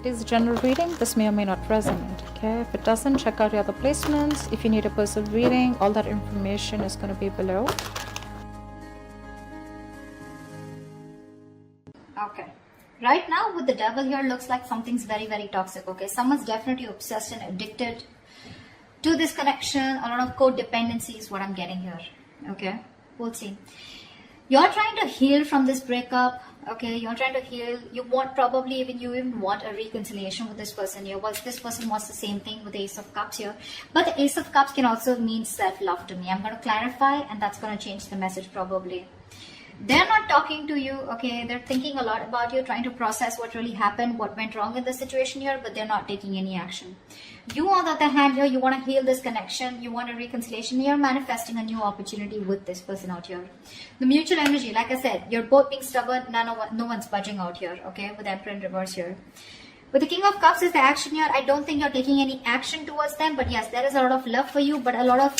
It is a general reading. This may or may not resonate. Okay, if it doesn't, check out your other placements. If you need a personal reading, all that information is going to be below. Okay, right now with the devil here, looks like something's very, very toxic. Okay, someone's definitely obsessed and addicted to this connection. A lot of codependency is what I'm getting here. Okay, we'll see. You're trying to heal from this breakup. Okay, you're trying to heal. You want, probably even you even want a reconciliation with this person here. Well, this person wants the same thing with the Ace of Cups here. But the Ace of Cups can also mean self-love to me. I'm going to clarify, and that's going to change the message probably. They're not talking to you, okay? They're thinking a lot about you, trying to process what really happened, what went wrong in the situation here, but they're not taking any action. You, on the other hand, here, you want to heal this connection, you want a reconciliation, you're manifesting a new opportunity with this person out here. The mutual energy, like I said, you're both being stubborn, no one's budging out here, okay? With Emperor in reverse here. With the King of Cups is the action here. I don't think you're taking any action towards them, but yes, there is a lot of love for you, but a lot of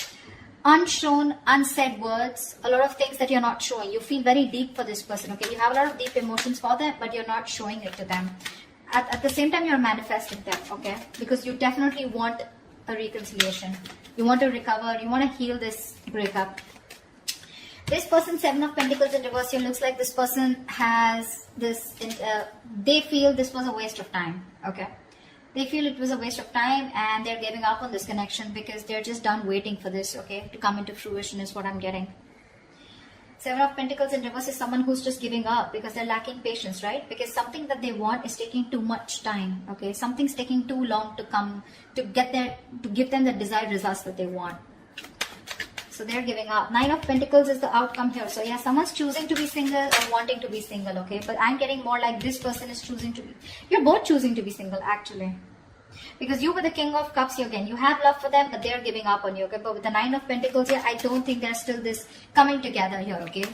unshown, unsaid words, a lot of things that you're not showing. You feel very deep for this person, okay? You have a lot of deep emotions for them, but you're not showing it to them. At the same time, you're manifesting them, okay? Because you definitely want a reconciliation. You want to recover. You want to heal this breakup. This person, Seven of Pentacles in reverse here, looks like this person has this, they feel this was a waste of time, okay? They feel it was a waste of time and they're giving up on this connection because they're just done waiting for this, okay, to come into fruition is what I'm getting. Seven of Pentacles in reverse is someone who's just giving up because they're lacking patience, right? Because something that they want is taking too much time, okay? Something's taking too long to come, to give them the desired results that they want. So they're giving up. Nine of Pentacles is the outcome here. So yeah, someone's choosing to be single or wanting to be single, okay? But I'm getting more like this person is choosing to be... You're both choosing to be single, actually. Because you with the King of Cups here, again, you have love for them, but they're giving up on you, okay? But with the Nine of Pentacles here, I don't think there's still this coming together here, okay?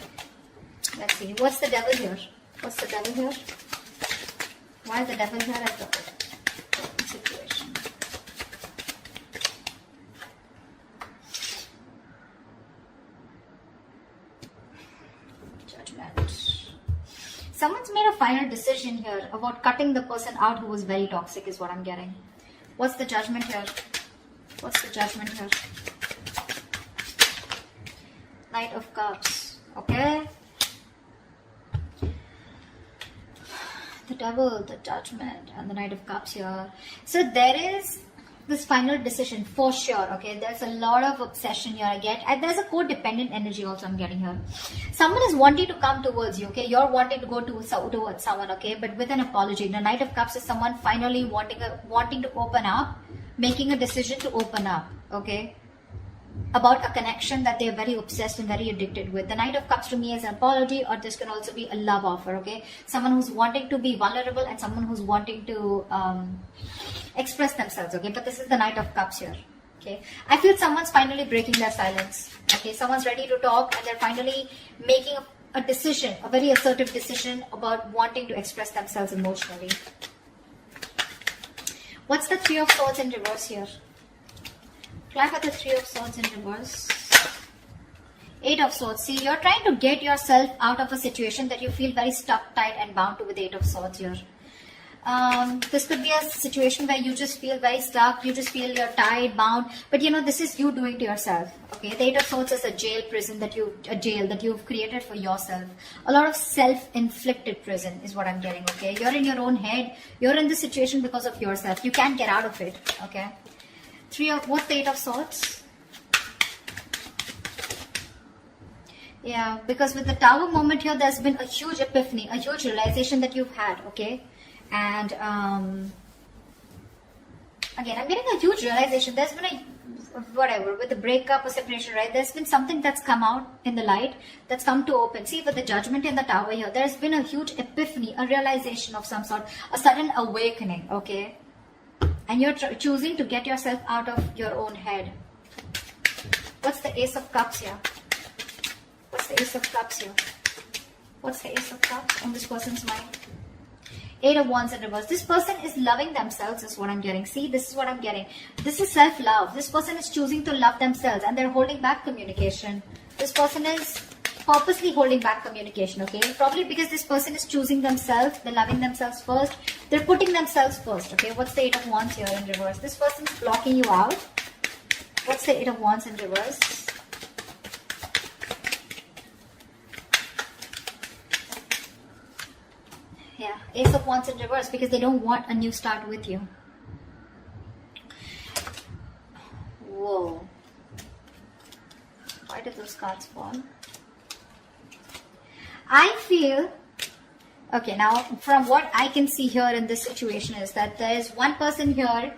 Let's see. What's the devil here? What's the devil here? Why is the devil here at the situation? Someone's made a final decision here about cutting the person out who was very toxic is what I'm getting. What's the Judgment here? What's the Judgment here? Knight of Cups. Okay. The Devil, the Judgment, and the Knight of Cups here. So there is this final decision for sure, okay? There's a lot of obsession here I get, and there's a codependent energy also I'm getting here. Someone is wanting to come towards you, okay? You're wanting to go towards someone, okay? But with an apology. The Knight of Cups is someone finally wanting to open up, making a decision to open up, okay? About a connection that they're very obsessed and very addicted with. The Knight of Cups to me is an apology, or this can also be a love offer, okay? Someone who's wanting to be vulnerable and someone who's wanting to express themselves, okay? But this is the Knight of Cups here, okay? I feel someone's finally breaking their silence, okay? Someone's ready to talk and they're finally making a decision, a very assertive decision about wanting to express themselves emotionally. What's the Three of Swords in reverse here? Clarify the Three of Swords in reverse. Eight of Swords. See, you're trying to get yourself out of a situation that you feel very stuck, tight, and bound to with the Eight of Swords here. This could be a situation where you just feel very stuck, you just feel you're tied, bound, but you know, this is you doing to yourself, okay? The Eight of Swords is a jail that you've created for yourself. A lot of self-inflicted prison is what I'm getting, okay? You're in your own head, you're in this situation because of yourself. You can't get out of it, okay? What's the Eight of Swords? Yeah, because with the Tower moment here, there's been a huge epiphany, a huge realization that you've had, okay? And again, I'm getting a huge realization. There's been whatever, with the breakup or separation, right? There's been something that's come out in the light, that's come to open. See, with the Judgment in the Tower here, there's been a huge epiphany, a realization of some sort, a sudden awakening, okay? And you're choosing to get yourself out of your own head. What's the Ace of Cups here? What's the Ace of Cups here? What's the Ace of Cups on this person's mind? Eight of Wands in reverse. This person is loving themselves is what I'm getting. See, this is what I'm getting. This is self-love. This person is choosing to love themselves and they're holding back communication. This person is purposely holding back communication, okay? Probably because this person is choosing themselves, they're loving themselves first, they're putting themselves first, okay? What's the Eight of Wands here in reverse? This person's blocking you out. What's the Eight of Wands in reverse? Yeah, Ace of Wands in reverse, because they don't want a new start with you. Whoa. Why did those cards fall? I feel, okay, now from what I can see here in this situation is that there is one person here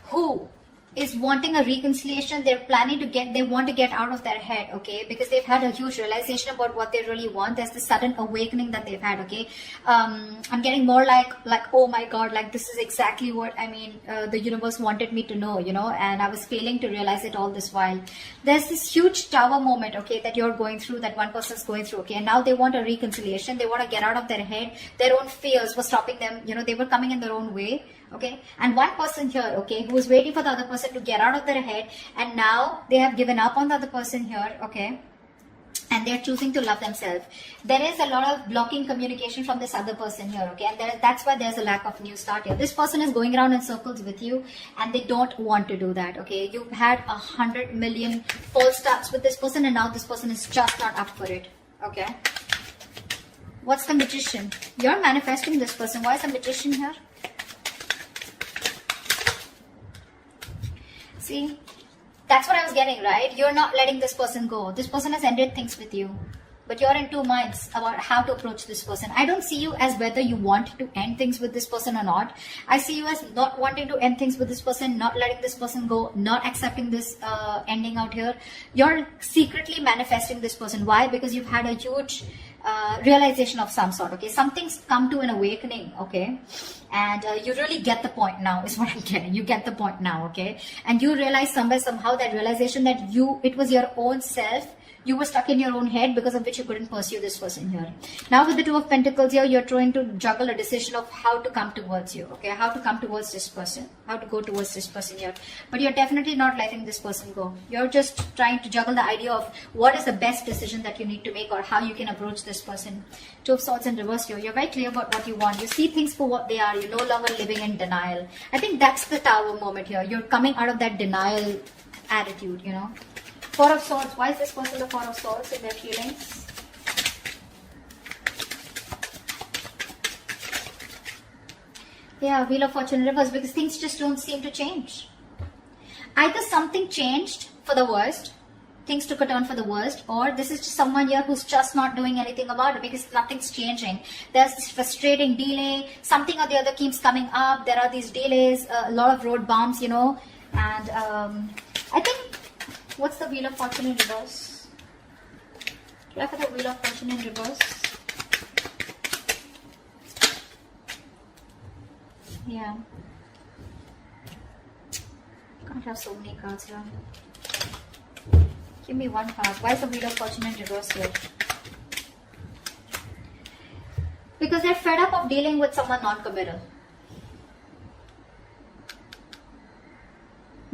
who is wanting a reconciliation. They're planning to get, they want to get out of their head, okay, because they've had a huge realization about what they really want. There's this sudden awakening that they've had, okay. I'm getting more like, oh my god, like this is exactly what I mean, the universe wanted me to know, you know, and I was failing to realize it all this while. There's this huge tower moment, okay, that you're going through, that one person's going through, okay, and now they want a reconciliation. They want to get out of their head. Their own fears were stopping them, you know, they were coming in their own way, okay. And one person here, okay, who is waiting for the other person to get out of their head, and now they have given up on the other person here, okay, and they're choosing to love themselves. There is a lot of blocking communication from this other person here, okay, and that's why there's a lack of new start here. This person is going around in circles with you, and they don't want to do that, okay. You've had 100 million false starts with this person, and now this person is just not up for it, okay. What's the Magician? You're manifesting this person. Why is the Magician here? See, that's what I was getting, right? You're not letting this person go. This person has ended things with you, but you're in two minds about how to approach this person. I don't see you as whether you want to end things with this person or not. I see you as not wanting to end things with this person, not letting this person go, not accepting this ending out here. You're secretly manifesting this person. Why? Because you've had a huge realization of some sort, okay. Something's come to an awakening, okay, and you really get the point now is what I'm getting. You get the point now, okay, and you realize somehow that realization that it was your own self. You were stuck in your own head, because of which you couldn't pursue this person here. Now with the Two of Pentacles here, you're trying to juggle a decision of how to come towards you, okay, how to come towards this person, how to go towards this person here. But you're definitely not letting this person go. You're just trying to juggle the idea of what is the best decision that you need to make, or how you can approach this person. Two of Swords in reverse here. You're very clear about what you want. You see things for what they are. You're no longer living in denial. I think that's the Tower moment here. You're coming out of that denial attitude, you know. Four of Swords. Why is this person the Four of Swords in their feelings? Yeah, Wheel of Fortune in reverse, because things just don't seem to change. Either something changed for the worst, things took a turn for the worst, or this is just someone here who's just not doing anything about it, because nothing's changing. There's this frustrating delay, something or the other keeps coming up. There are these delays, a lot of road bumps, you know, and I think, what's the Wheel of Fortune in reverse? Try for the Wheel of Fortune in reverse. Yeah. Can't have so many cards here. Give me one card. Why is the Wheel of Fortune in reverse here? Because they're fed up of dealing with someone non-committal.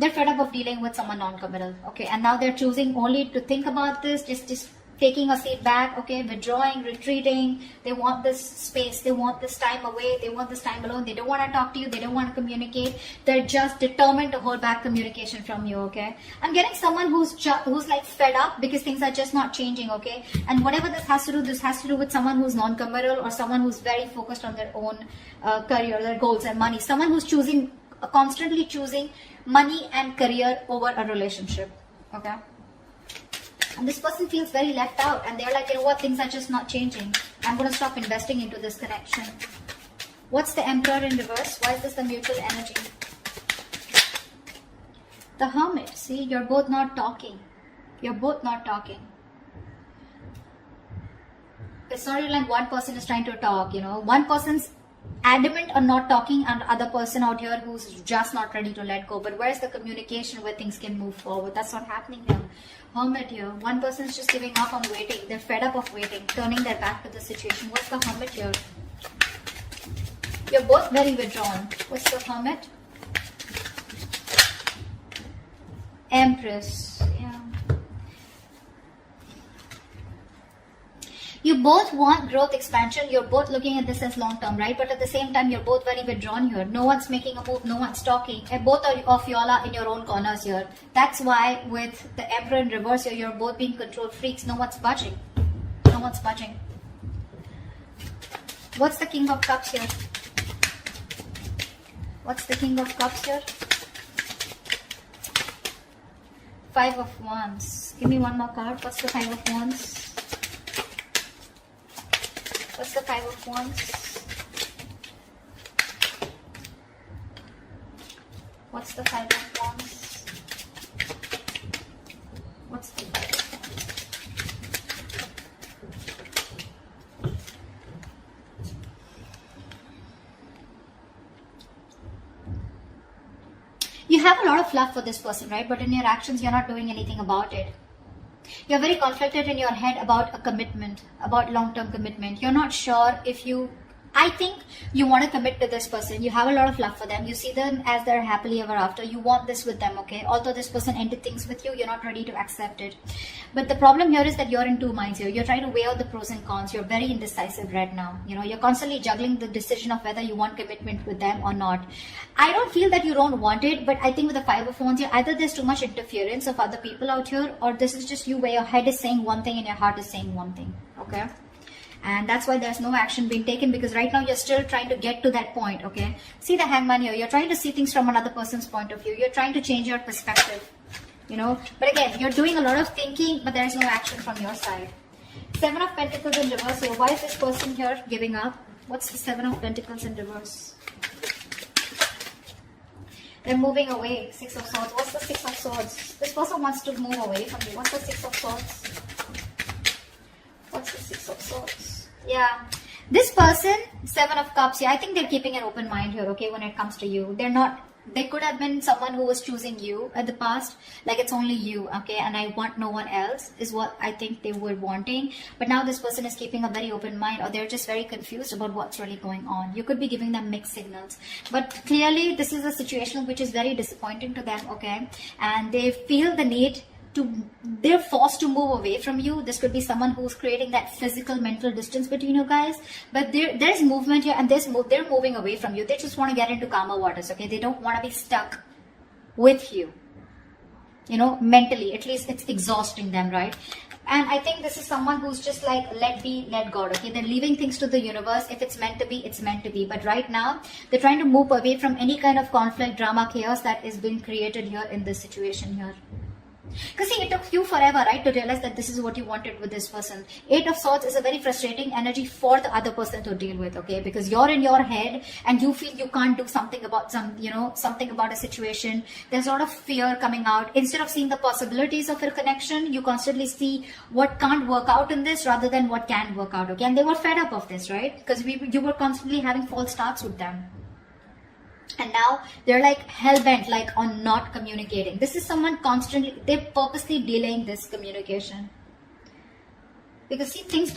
They're fed up of dealing with someone non-committal, okay, and now they're choosing only to think about this, just taking a seat back, okay, withdrawing, retreating. They want this space, they want this time away, they want this time alone. They don't want to talk to you, they don't want to communicate. They're just determined to hold back communication from you, okay. I'm getting someone who's like fed up because things are just not changing, okay, and whatever this has to do with someone who's non-committal, or someone who's very focused on their own career, their goals and money. Someone who's constantly choosing money and career over a relationship, okay. And this person feels very left out, and they're like, you know what, things are just not changing. I'm going to stop investing into this connection. What's the Emperor in reverse? Why is this the mutual energy? The Hermit. See, you're both not talking. You're both not talking. It's not really like one person is trying to talk, you know. One person's adamant on not talking, and other person out here who's just not ready to let go. But where's the communication where things can move forward? That's not happening here. Hermit here. One person's just giving up on waiting. They're fed up of waiting, turning their back to the situation. What's the Hermit here? You're both very withdrawn. What's the Hermit? Empress. Yeah. You both want growth, expansion. You're both looking at this as long term, right? But at the same time, you're both very withdrawn here. No one's making a move. No one's talking. And both of y'all are in your own corners here. That's why with the Emperor in reverse here, you're both being control freaks. No one's budging. No one's budging. What's the King of Cups here? What's the King of Cups here? Five of Wands. Give me one more card. What's the Five of Wands? What's the Five of Wands? What's the Five of Wands? What's the Five of Wands? You have a lot of love for this person, right? But in your actions, you're not doing anything about it. You're very conflicted in your head about a commitment, about long-term commitment. You're not sure if you... I think you want to commit to this person. You have a lot of love for them. You see them as they're happily ever after. You want this with them, okay? Although this person ended things with you, you're not ready to accept it. But the problem here is that you're in two minds here. You're trying to weigh out the pros and cons. You're very indecisive right now. You know, you're constantly juggling the decision of whether you want commitment with them or not. I don't feel that you don't want it, but I think with the Five of Wands here, either there's too much interference of other people out here, or this is just you where your head is saying one thing and your heart is saying one thing, okay? And that's why there's no action being taken, because right now you're still trying to get to that point, okay? See the Hangman here. You're trying to see things from another person's point of view. You're trying to change your perspective, you know? But again, you're doing a lot of thinking, but there's no action from your side. Seven of Pentacles in reverse. So why is this person here giving up? What's the Seven of Pentacles in reverse? They're moving away. Six of Swords. What's the Six of Swords? This person wants to move away from you. What's the Six of Swords? What's the Six of Swords? Yeah. This person, Seven of Cups, yeah, I think they're keeping an open mind here, okay, when it comes to you. They're not... They could have been someone who was choosing you at the past. Like, it's only you, okay, and I want no one else, is what I think they were wanting. But now this person is keeping a very open mind, or they're just very confused about what's really going on. You could be giving them mixed signals. But clearly, this is a situation which is very disappointing to them, okay? And they feel the need to... They're forced to move away from you. This could be someone who's creating that physical, mental distance between you guys. But there's movement here, and they're moving away from you. They just want to get into calmer waters, okay? They don't want to be stuck with you. You know, mentally, at least it's exhausting them, right? And I think this is someone who's just like, let be, let God, okay? They're leaving things to the universe. If it's meant to be, it's meant to be. But right now, they're trying to move away from any kind of conflict, drama, chaos that is being created here in this situation here. Because see, it took you forever, right, to realize that this is what you wanted with this person. Eight of Swords is a very frustrating energy for the other person to deal with, okay? Because you're in your head and you feel you can't do something about something about a situation. There's a lot of fear coming out. Instead of seeing the possibilities of a connection, you constantly see what can't work out in this rather than what can work out, okay? And they were fed up of this, right? Because you were constantly having false starts with them. And now they're like hell-bent, like on not communicating. This is someone constantly, they're purposely delaying this communication. Because see, things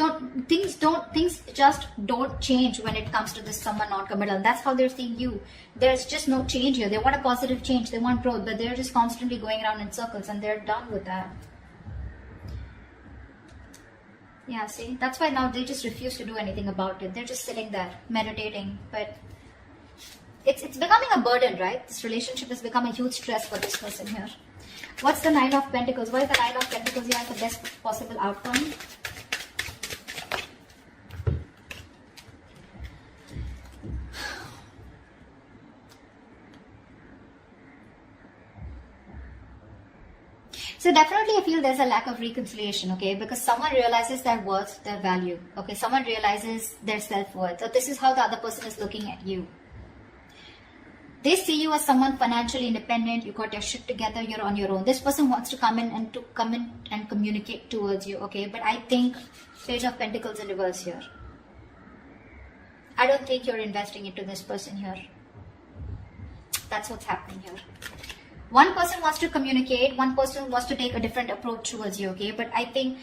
just don't change when it comes to this someone not committal. And that's how they're seeing you. There's just no change here. They want a positive change. They want growth, but they're just constantly going around in circles, and they're done with that. Yeah, see, that's why now they just refuse to do anything about it. They're just sitting there, meditating, but it's becoming a burden, right? This relationship has become a huge stress for this person here. What's the Nine of Pentacles? Why is the Nine of Pentacles here the best possible outcome? So definitely I feel there's a lack of reconciliation, okay? Because someone realizes their worth, their value, okay? Someone realizes their self-worth. So this is how the other person is looking at you. They see you as someone financially independent. You got your shit together. You're on your own. This person wants to come in and communicate towards you. Okay, but I think Page of Pentacles in reverse here. I don't think you're investing into this person here. That's what's happening here. One person wants to communicate. One person wants to take a different approach towards you. Okay, but I think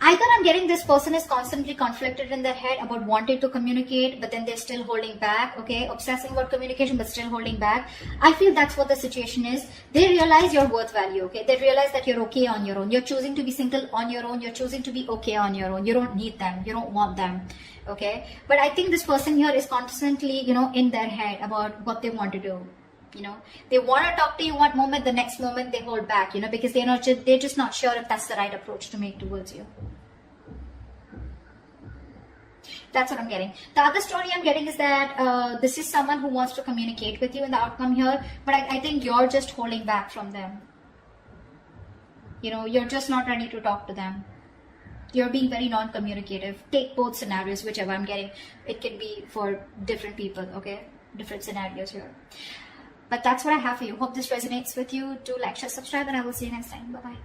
Either I'm getting this person is constantly conflicted in their head about wanting to communicate, but then they're still holding back, okay? Obsessing about communication, but still holding back. I feel that's what the situation is. They realize your worth value, okay? They realize that you're okay on your own. You're choosing to be single on your own. You're choosing to be okay on your own. You don't need them. You don't want them, okay? But I think this person here is constantly, in their head about what they want to do. They want to talk to you one moment, the next moment they hold back, because they're just not sure if that's the right approach to make towards you. That's what I'm getting. The other story I'm getting is that this is someone who wants to communicate with you in the outcome here, but I think you're just holding back from them. You're just not ready to talk to them. You're being very non-communicative. Take both scenarios, whichever I'm getting. It can be for different people, okay? Different scenarios here. But that's what I have for you. Hope this resonates with you. Do like, share, subscribe, and I will see you next time. Bye-bye.